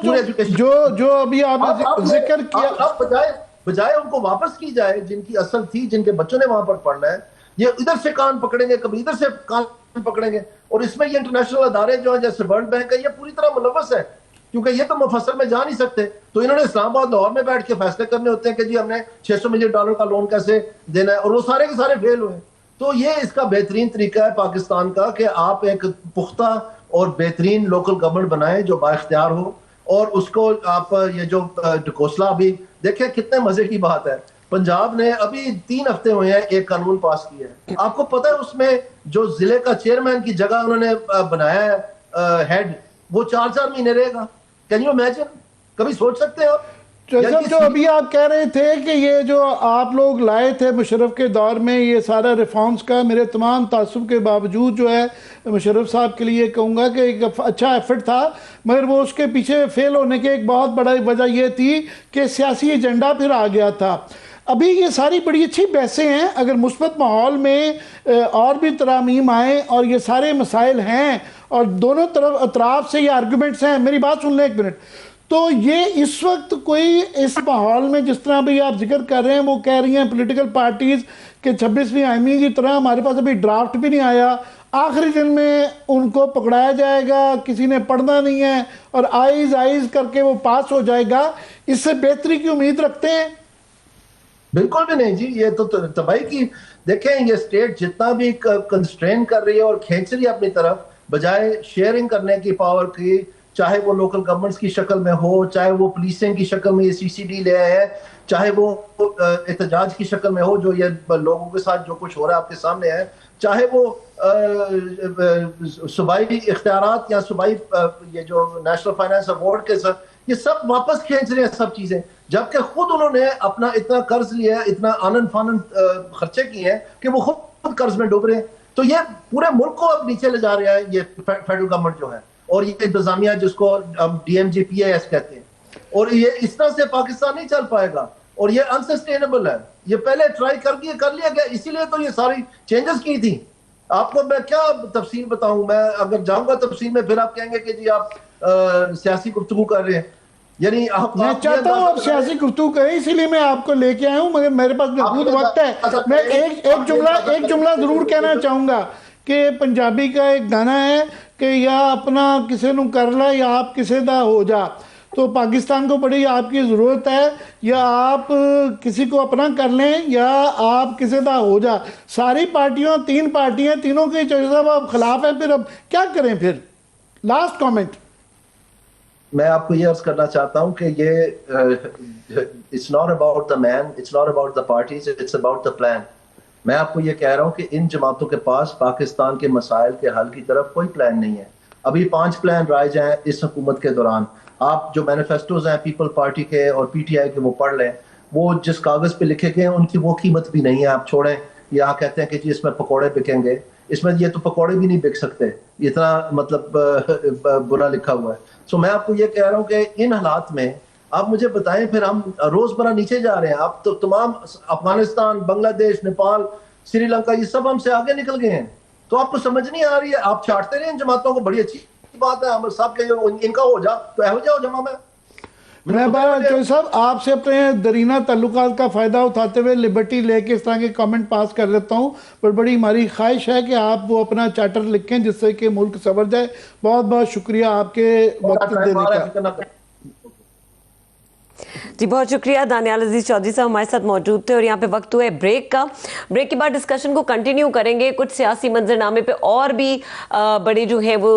जो अभी आपने जिक्र किया, अब बजाय उनको वापस की जाए जिनकी असल थी, जिनके बच्चों ने वहां पर पढ़ना है, ये इधर से कान पकड़ेंगे, कभी इधर से कान पकड़ेंगे। और इसमें ये इंटरनेशनल अदारे जो है जैसे वर्ल्ड बैंक है, ये पूरी तरह मुलव्वस है, क्योंकि ये तो मुफस्सल में जा नहीं सकते। तो इन्होंने इस्लामाबाद लाहौर में बैठ के फैसले करने होते हैं कि जी हमने $600 मिलियन का लोन कैसे देना है, और वो सारे के सारे फेल हुए। तो ये इसका बेहतरीन तरीका है पाकिस्तान का कि आप एक पुख्ता और बेहतरीन लोकल गवर्नमेंट बनाएं जो बाइख्तियार हो, और उसको आप ये जो ढकोसला, अभी देखें कितने मजे की बात है, पंजाब ने अभी 3 हफ्ते हुए हैं एक कानून पास किया है। आपको पता है उसमें जो जिले का चेयरमैन की जगह उन्होंने बनाया है हेड, वो 4-4 महीने रहेगा। Can you imagine? कभी सोच सकते हैं आप? जो अभी आप कह रहे थे कि ये जो आप लोग लाए थे मुशर्रफ के दौर में, ये सारा रिफॉर्म्स का, मेरे तमाम तासुब के बावजूद जो है मुशर्रफ साहब के लिए कहूँगा कि एक अच्छा एफर्ट था, मगर वो उसके पीछे फेल होने की एक बहुत बड़ा वजह ये थी कि सियासी एजेंडा फिर आ गया था। अभी ये सारी बड़ी अच्छी बहसें हैं, अगर मुस्बत माहौल में और भी तरामीम आए और ये सारे मसाइल हैं और दोनों तरफ अतराफ से ये आर्गूमेंट्स हैं, मेरी बात सुन लें एक मिनट, तो ये इस वक्त कोई इस माहौल में जिस तरह भी आप जिक्र कर रहे हैं, वो कह रही हैं पॉलिटिकल पार्टीज के 26वीं आईनी की तरह हमारे पास अभी ड्राफ्ट भी नहीं आया, आखिरी दिन में उनको पकड़ाया जाएगा, किसी ने पढ़ना नहीं है और आइज करके वो पास हो जाएगा, इससे बेहतरी की उम्मीद रखते हैं? बिल्कुल भी नहीं जी, ये तो तबाही की। देखें ये स्टेट जितना भी कंस्ट्रेन कर रही है और खींच रही है अपनी तरफ, बजाय शेयरिंग करने की पावर की, चाहे वो लोकल गवर्नमेंट्स की शक्ल में हो, चाहे वो पुलिसिंग की शक्ल में ये सीसीडी ले आए हैं, चाहे वो एहतजाज की शक्ल में हो जो ये लोगों के साथ जो कुछ हो रहा है आपके सामने है, चाहे वो सूबाई इख्तियारात या सूबाई ये जो नेशनल फाइनेंस अवार्ड के साथ, ये सब वापस खींच रहे हैं सब चीजें, जबकि खुद उन्होंने अपना इतना कर्ज लिया है, इतना आनंद फानंद खर्चे किए हैं कि वो खुद कर्ज में डूब रहे हैं। तो ये पूरे मुल्क को अब नीचे ले जा रहा है ये फेडरल गवर्नमेंट जो है, और ये इंतजामिया जिसको हम DMG-PAS कहते हैं, और ये इस तरह से पाकिस्तान नहीं चल पाएगा, और ये अनसस्टेनेबल है। ये पहले ट्राई कर लिया गया, इसीलिए तो ये सारी चेंजेस की थी। आपको मैं क्या तफसील बताऊं, मैं अगर जाऊंगा तफसील में फिर आप कहेंगे कि जी आप सियासी गुफ्तगू कर रहे हैं। यानी मैं चाहता हूँ आप सियासी गुफ्तगू करें, इसीलिए मैं आपको लेके आया हूँ, मगर मेरे पास महदूद वक्त है। मैं एक जुमला जरूर कहना चाहूँगा कि पंजाबी का एक गाना है कि या अपना किसी नू कर ला या आप किसी दा हो जा। तो पाकिस्तान को बड़ी आपकी ज़रूरत है, या आप किसी को अपना कर लें या आप किसी दा हो जा। सारी पार्टियों, 3 पार्टियां, तीनों के साहब आप खिलाफ हैं, फिर अब क्या करें? फिर लास्ट कमेंट मैं आपको ये अर्ज करना चाहता हूं कि ये it's not about the man, it's not about the parties, it's about the plan. मैं आपको ये कह रहा हूं कि इन जमातों के पास पाकिस्तान के मसाइल के हल की तरफ कोई प्लान नहीं है। अभी 5 प्लान राइज हैं इस हुकूमत के दौरान। आप जो मैनिफेस्टोज हैं पीपल पार्टी के और PTI के वो पढ़ लें, वो जिस कागज पे लिखे गए हैं उनकी वो कीमत भी नहीं है। आप छोड़ें, यहाँ कहते हैं कि जी इसमें पकौड़े बिकेंगे, इसमें ये तो पकौड़े भी नहीं बिक सकते, इतना मतलब बुरा लिखा हुआ है। सो मैं आपको ये कह रहा हूँ कि इन हालात में आप मुझे बताएं, फिर हम रोजमर्रा नीचे जा रहे हैं। आप तो तमाम अफगानिस्तान, बांग्लादेश, नेपाल, श्रीलंका, ये सब हमसे आगे निकल गए हैं। तो आपको समझ नहीं आ रही है, आप चाटते रहे इन जमातों को, बड़ी अच्छी बात है, हम सब के इनका हो जा तो हो जाओ जमा में। मैं चौधरी साहब आपसे अपने दरीना ताल्लुकात का फ़ायदा उठाते हुए लिबर्टी लेके इस तरह के कमेंट पास कर लेता हूँ, पर बड़ी हमारी ख्वाहिश है कि आप वो अपना चार्टर लिखें जिससे कि मुल्क संवर जाए। बहुत बहुत शुक्रिया आपके वक्त देने का। जी बहुत शुक्रिया। दानियाल अजीज चौधरी साहब हमारे साथ मौजूद थे और यहाँ पे वक्त हुआ है ब्रेक का। ब्रेक के बाद डिस्कशन को कंटिन्यू करेंगे। कुछ सियासी मंजरनामे पे और भी बड़े जो है वो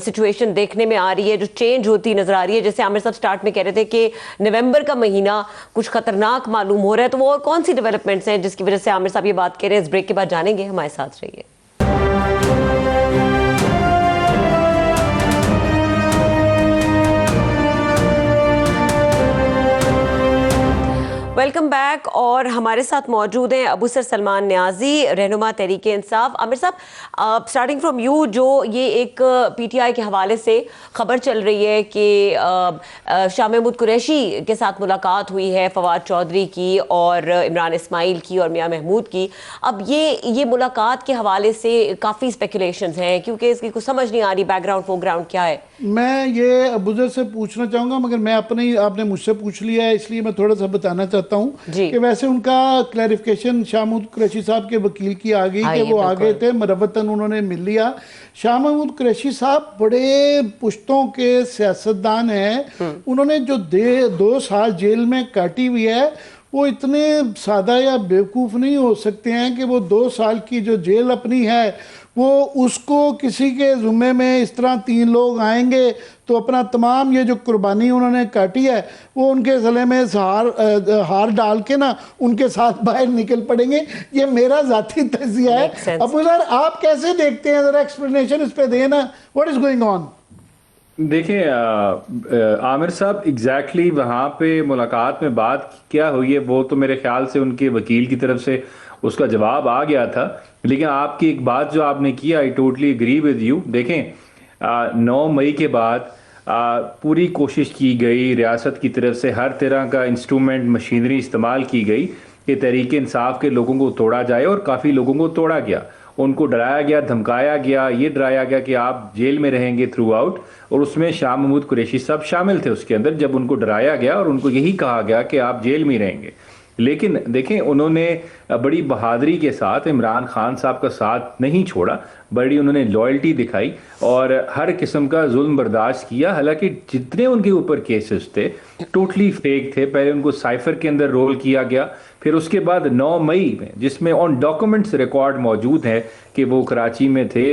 सिचुएशन देखने में आ रही है, जो चेंज होती नजर आ रही है। जैसे आमिर साहब स्टार्ट में कह रहे थे कि नवंबर का महीना कुछ खतरनाक मालूम हो रहा है, तो वो और कौन सी डेवलपमेंट्स हैं जिसकी वजह से आमिर साहब ये बात कह रहे हैं, इस ब्रेक के बाद जानेंगे। हमारे साथ रहिए। Welcome back. और हमारे साथ मौजूद हैं अबू सर सलमान न्याजी, रहनुमा तहरीक इंसाफ। आमिर साहब, स्टार्टिंग फ्रॉम यू, जो ये एक पीटीआई के हवाले से खबर चल रही है कि शाह महमूद कुरैशी के साथ मुलाकात हुई है फवाद चौधरी की और इमरान इस्माइल की और मियां महमूद की। अब ये मुलाकात के हवाले से काफ़ी स्पेकुलेशंस हैं, क्योंकि इसकी कुछ समझ नहीं आ रही बैकग्राउंड फोरग्राउंड क्या है। मैं ये अबूजर से पूछना चाहूँगा, मगर मैं आपने मुझसे पूछ लिया है, इसलिए मैं थोड़ा सा बताना चाहता हूँ कि वैसे उनका क्लैरिफिकेशन शाह महमूद कुरैशी साहब के वकील की आ गई कि वो आ गए थे, मरवतन उन्होंने मिल लिया। शाह महमूद कुरैशी साहब बड़े पुश्तों के सियासतदान हैं। उन्होंने जो 2 साल जेल में काटी हुई है, वो इतने सादा या बेवकूफ़ नहीं हो सकते हैं कि वो 2 साल की जो जेल अपनी है वो उसको किसी के ज़ुम्मे में इस तरह 3 लोग आएंगे तो अपना तमाम ये जो कुर्बानी उन्होंने काटी है वो उनके गले में हार डाल के ना उनके साथ बाहर निकल पड़ेंगे। ये मेरा ज़ाती तज़िया है। अब सर आप कैसे देखते हैं, ज़रा एक्सप्लेनेशन इस पे देना, व्हाट इज़ गोइंग ऑन? देखिए आमिर साहब, एग्जैक्टली वहाँ पे मुलाकात में बात क्या हुई है वो तो मेरे ख्याल से उनके वकील की तरफ से उसका जवाब आ गया था। लेकिन आपकी एक बात जो आपने किया, I totally agree with you. देखें 9 मई के बाद पूरी कोशिश की गई रियासत की तरफ से, हर तरह का इंस्ट्रूमेंट मशीनरी इस्तेमाल की गई कि तहरीक इंसाफ के लोगों को तोड़ा जाए, और काफ़ी लोगों को तोड़ा गया। उनको डराया गया, धमकाया गया, ये डराया गया कि आप जेल में रहेंगे थ्रू आउट, और उसमें शाह महमूद कुरैशी साहब शामिल थे उसके अंदर, जब उनको डराया गया और उनको यही कहा गया कि आप जेल में रहेंगे। लेकिन देखें उन्होंने बड़ी बहादुरी के साथ इमरान खान साहब का साथ नहीं छोड़ा, बड़ी उन्होंने लॉयल्टी दिखाई और हर किस्म का जुल्म बर्दाश्त किया। हालांकि जितने उनके ऊपर केसेस थे टोटली फेक थे। पहले उनको साइफर के अंदर रोल किया गया, फिर उसके बाद 9 मई में, जिसमें ऑन डॉक्यूमेंट्स रिकॉर्ड मौजूद है कि वो कराची में थे,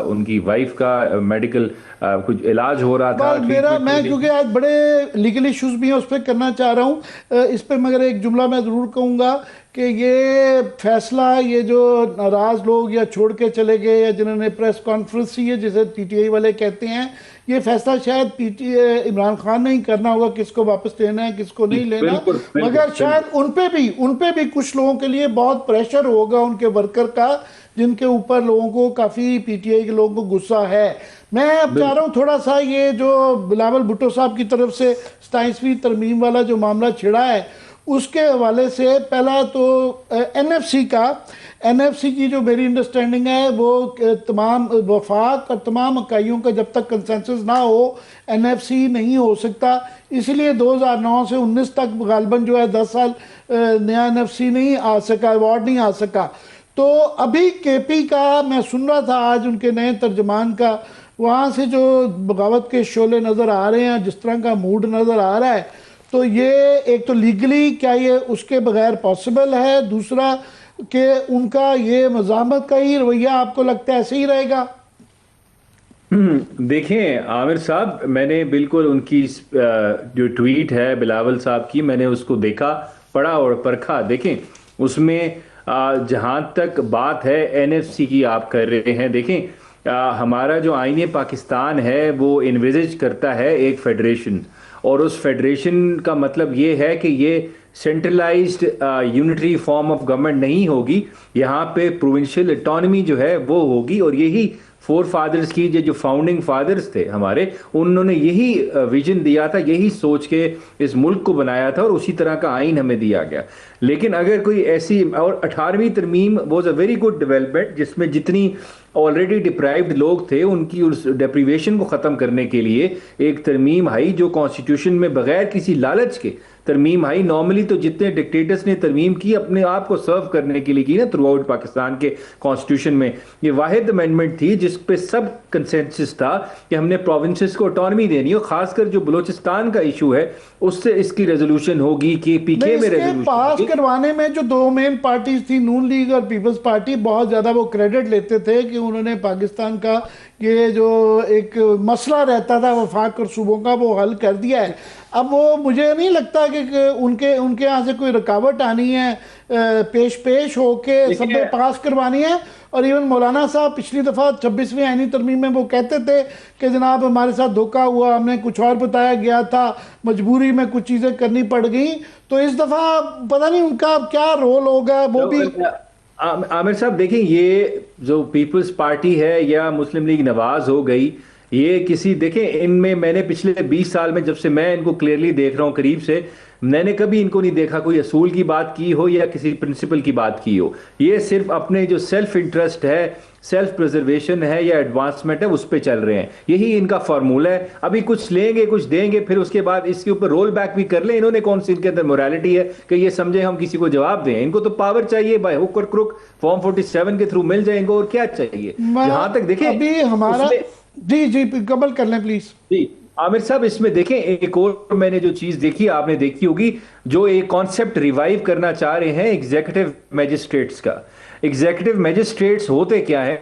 उनकी वाइफ का मेडिकल कुछ इलाज हो रहा था। मैं क्योंकि आज बड़े लीगल इश्यूज भी हैं उस पर करना चाह रहा हूँ इस पर, मगर एक जुमला मैं ज़रूर कहूँगा कि ये फैसला, ये जो नाराज़ लोग या छोड़ के चले गए या जिन्होंने प्रेस कॉन्फ्रेंस की है जिसे पीटीआई वाले कहते हैं, ये फैसला शायद इमरान खान ने ही करना होगा किसको वापस लेना है किसको नहीं लेना। मगर शायद उन पे भी कुछ लोगों के लिए बहुत प्रेशर होगा उनके वर्कर का, जिनके ऊपर लोगों को काफ़ी पीटीआई के लोगों को गुस्सा है। मैं अब चाह रहा हूँ थोड़ा सा ये जो बिलावल भुट्टो साहब की तरफ से 27वीं तरमीम वाला जो मामला छिड़ा है उसके हवाले से, पहला तो एनएफसी की जो मेरी अंडरस्टैंडिंग है वो तमाम वफाक और तमाम इकाइयों का जब तक कंसेंसस ना हो एनएफसी नहीं हो सकता। इसलिए 2009 से 19 तक गालबन जो है 10 साल नया एनएफसी नहीं आ सका, अवार्ड नहीं आ सका। तो अभी केपी का मैं सुन रहा था आज उनके नए तर्जमान का, वहाँ से जो बगावत के शोले नज़र आ रहे हैं, जिस तरह का मूड नज़र आ रहा है, तो ये एक तो लीगली क्या ये उसके बगैर पॉसिबल है, दूसरा कि उनका ये मज़ामत का ही रवैया आपको लगता है ऐसे ही रहेगा? देखें आमिर साहब, मैंने बिल्कुल उनकी जो ट्वीट है बिलावल साहब की, मैंने उसको देखा, पढ़ा और परखा। देखें उसमें जहाँ तक बात है एनएफसी की आप कर रहे हैं, देखें हमारा जो आईने पाकिस्तान है वो इन्विजिज करता है एक फेडरेशन, और उस फेडरेशन का मतलब ये है कि ये centralised unitary form of government नहीं होगी। यहाँ पे प्रोविंशियल ऑटोनॉमी जो है वो होगी, और यही फोर फादर्स की जो फाउंडिंग फादर्स थे हमारे, उन्होंने यही विजन दिया था, यही सोच के इस मुल्क को बनाया था, और उसी तरह का आइन हमें दिया गया। लेकिन अगर कोई ऐसी, और 18वीं तरमीम was a very good development, जिसमें जितनी ऑलरेडी डिप्राइव्ड लोग थे उनकी उस डिप्रीवेशन को ख़त्म करने के लिए एक तरमीम आई जो कॉन्स्टिट्यूशन में बगैर किसी लालच के तरमीम आई। नॉर्मली तो जितने डिक्टेटर्स ने तरमीम की अपने आप को सर्व करने के लिए की ना थ्रू आउट पाकिस्तान के कॉन्स्टिट्यूशन में, ये वाहिद अमेंडमेंट थी जिस पे सब कंसेंसस था कि हमने प्रोविंसेस को ऑटोनॉमी देनी है, खासकर जो बलूचिस्तान का इशू है उससे इसकी रेजोल्यूशन होगी कि पीके में रेजोल्यूशन पास करवाने में जो दो मेन पार्टीज थी, नून लीग और पीपल्स पार्टी, बहुत ज्यादा वो क्रेडिट लेते थे कि उन्होंने पाकिस्तान का ये जो एक मसला रहता था वफाक और सूबों का वो हल कर दिया है। अब वो मुझे नहीं लगता कि उनके यहाँ से कोई रुकावट आनी है, पेश होके सब में पास करवानी है। और इवन मौलाना साहब पिछली दफ़ा 26वीं आईनी तरमीम में वो कहते थे कि जनाब हमारे साथ धोखा हुआ, हमने कुछ और बताया गया था, मजबूरी में कुछ चीज़ें करनी पड़ गई। तो इस दफ़ा पता नहीं उनका क्या रोल होगा वो भी। आमिर साहब देखिए, ये जो पीपल्स पार्टी है या मुस्लिम लीग नवाज हो गई, ये किसी देखें इनमें मैंने पिछले 20 साल में जब से मैं इनको क्लियरली देख रहा हूँ करीब से, मैंने कभी इनको नहीं देखा कोई असूल की बात की हो या किसी प्रिंसिपल की बात की हो। ये सिर्फ अपने जो सेल्फ इंटरेस्ट है, सेल्फ प्रिजर्वेशन है या एडवांसमेंट है उस पे चल रहे हैं। यही इनका फार्मूला है। अभी कुछ लेंगे कुछ देंगे, फिर उसके बाद इसके ऊपर रोल बैक भी कर ले। इन्होंने कौन सी इनके अंदर मोरालिटी है कि ये समझे हम किसी को जवाब दें? इनको तो पावर चाहिए, बाय हुक और क्रुक फॉर्म 47 के थ्रू मिल जाए इनको, और क्या चाहिए। जहां तक देखें अभी हमारा जी कबल कर लें प्लीज। जी आमिर साहब, इसमें देखें एक और मैंने जो चीज देखी, आपने देखी होगी, जो एक कॉन्सेप्ट रिवाइव करना चाह रहे हैं एग्जीक्यूटिव मैजिस्ट्रेट्स का। एग्जीक्यूटिव मैजिस्ट्रेट्स होते क्या है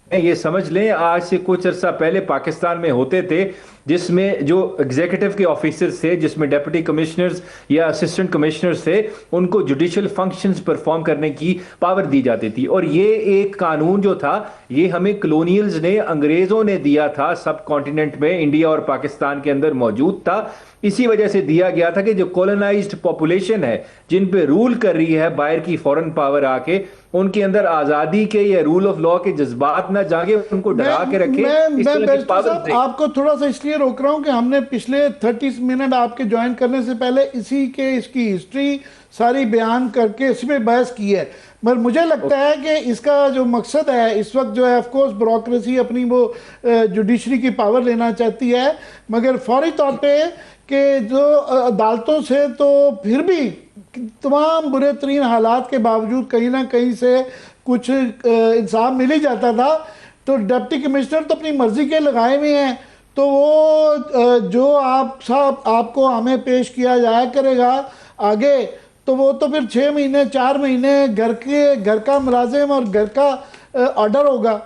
ये समझ लें। आज से कुछ अर्सा पहले पाकिस्तान में होते थे जिसमें जो एग्जीक्यूटिव के ऑफिसर्स थे, जिसमें डेप्यूटी कमिश्नर्स या असिस्टेंट कमिश्नर्स थे, उनको जुडिशियल फंक्शंस परफॉर्म करने की पावर दी जाती थी। और ये एक कानून जो था ये हमें कॉलोनियल्स ने, अंग्रेजों ने दिया था, सब कॉन्टिनेंट में इंडिया और पाकिस्तान के अंदर मौजूद था। इसी वजह से दिया गया था कि जो कॉलोनाइज्ड पॉपुलेशन है, जिन पे रूल कर रही है बाहर की फॉरेन पावर आके, उनके अंदर आजादी के या रूल ऑफ लॉ के जज्बात ना जागे, उनको डरा के रखे। मैं आपको थोड़ा सा इसलिए रोक रहा हूं कि हमने पिछले 30 मिनट आपके ज्वाइन करने से पहले इसकी हिस्ट्री सारी बयान करके इसमें बहस की है। मगर मुझे लगता है कि इसका जो मकसद है इस वक्त जो है, ऑफ कोर्स ब्यूरोक्रेसी अपनी वो जुडिशरी की पावर लेना चाहती है, मगर फौरी तौर पे कि जो अदालतों से तो फिर भी तमाम बुरे तरीन हालात के बावजूद कहीं ना कहीं से कुछ इंसाफ मिल ही जाता था। तो डिप्टी कमिश्नर तो अपनी मर्जी के लगाए हुए हैं, तो वो जो आपको हमें पेश किया जाया करेगा आगे, तो वो तो फिर 6 महीने 4 महीने घर का मुलाजिम और घर का ऑर्डर होगा।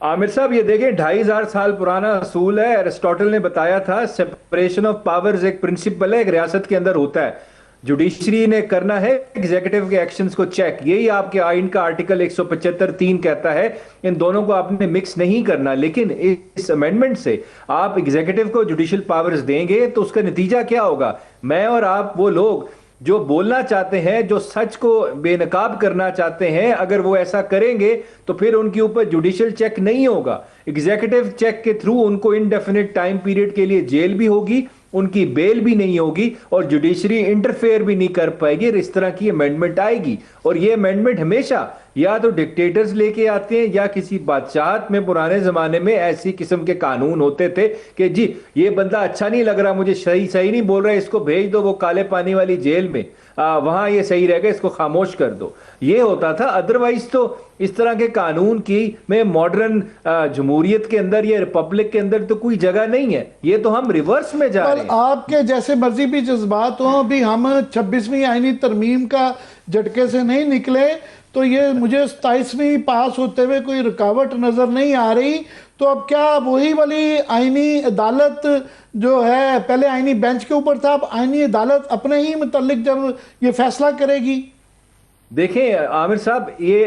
आमिर साहब ये देखें, 2500 साल पुराना असूल है। एरिस्टोटल ने बताया था सेपरेशन ऑफ पावर्स एक प्रिंसिपल है, एक रियासत के अंदर होता है। जुडिशरी ने करना है एग्जीक्यूटिव के एक्शंस को चेक। यही आपके आइन का आर्टिकल 175(3) कहता है। इन दोनों को आपने मिक्स नहीं करना। लेकिन इस अमेंडमेंट से आप एग्जीक्यूटिव को जुडिशियल पावर्स देंगे तो उसका नतीजा क्या होगा? मैं और आप वो लोग जो बोलना चाहते हैं, जो सच को बेनकाब करना चाहते हैं, अगर वो ऐसा करेंगे तो फिर उनके ऊपर जुडिशियल चेक नहीं होगा। एग्जीक्यूटिव चेक के थ्रू उनको इनडेफिनिट टाइम पीरियड के लिए जेल भी होगी, उनकी बेल भी नहीं होगी और जुडिशरी इंटरफेयर भी नहीं कर पाएगी। इस तरह की अमेंडमेंट आएगी। और ये अमेंडमेंट हमेशा या तो डिक्टेटर्स लेके आते हैं या किसी बादशाहत में पुराने जमाने में ऐसी किस्म के कानून होते थे कि जी ये बंदा अच्छा नहीं लग रहा, मुझे सही नहीं बोल रहा है, इसको भेज दो वो काले पानी वाली जेल में, वहां ये सही रहेगा, इसको खामोश कर दो। ये होता था। अदरवाइज तो इस तरह के कानून की में मॉडर्न जमहूरियत के अंदर या रिपब्लिक के अंदर तो कोई जगह नहीं है। ये तो हम रिवर्स में जा रहे हैं। आपके जैसे मर्जी भी जज्बात हो, अभी हम 26वीं आईनी तरमीम का झटके से नहीं निकले, तो ये मुझे 27वीं पास होते हुए कोई रुकावट नजर नहीं आ रही। तो अब क्या वही वाली आईनी अदालत जो है, पहले आईनी बेंच के ऊपर था, अब आईनी अदालत अपने ही मुतल्लिक जब ये फैसला करेगी? देखें आमिर साहब, ये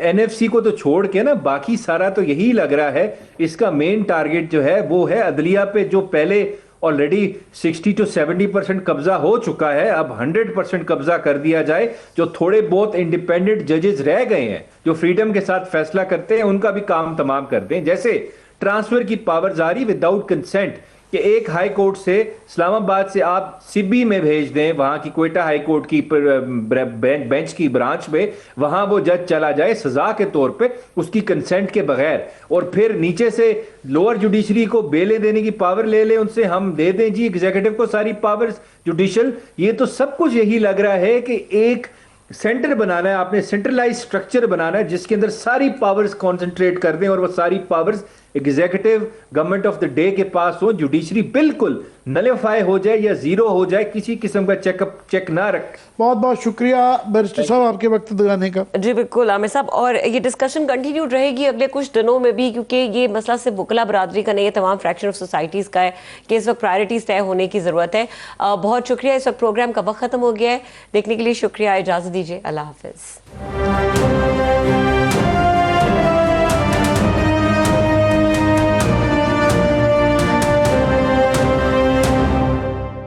एनएफसी को तो छोड़ के ना बाकी सारा तो यही लग रहा है इसका मेन टारगेट जो है वो है अदलिया पे, जो पहले ऑलरेडी 60 to 70% कब्जा हो चुका है, अब 100% कब्जा कर दिया जाए। जो थोड़े बहुत इंडिपेंडेंट जजेस रह गए हैं जो फ्रीडम के साथ फैसला करते हैं, उनका भी काम तमाम कर दें। जैसे ट्रांसफर की पावर जारी विदाउट कंसेंट, कि एक हाई कोर्ट से इस्लामाबाद से आप सिबी में भेज दें, वहां की क्वेटा हाई कोर्ट की बेंच की ब्रांच में, वहां वो जज चला जाए सजा के तौर पे उसकी कंसेंट के बगैर, और फिर नीचे से लोअर जुडिशरी को बेलें देने की पावर ले ले उनसे, हम दे दें जी एग्जीक्यूटिव को सारी पावर्स जुडिशल। ये तो सब कुछ यही लग रहा है कि एक सेंटर बनाना है आपने, सेंट्रलाइज स्ट्रक्चर बनाना है जिसके अंदर सारी पावर्स कॉन्सेंट्रेट कर दें और वो सारी powers executive government of the day के पास हो, जुडिशरी बिल्कुल नलिफाई हो जाए या जीरो हो जाए, किसी किस्म का चेक ना रख। बहुत बहुत शुक्रिया बैरिस्टर साहब आपके वक्त लगाने का। जी बिल्कुल आमिर साहब, और ये डिस्कशन कंटिन्यू रहेगी अगले कुछ दिनों में भी, क्योंकि ये मसला सिर्फ वकला बरादरी का नहीं है, तमाम फ्रैक्शन ऑफ सोसाइटीज़ का है कि इस वक्त प्रायोरिटीज़ तय होने की ज़रूरत है। बहुत शुक्रिया, इस वक्त प्रोग्राम का वक्त ख़त्म हो गया है। देखने के लिए शुक्रिया, इजाज़त दीजिए, अल्लाह हाफिज़।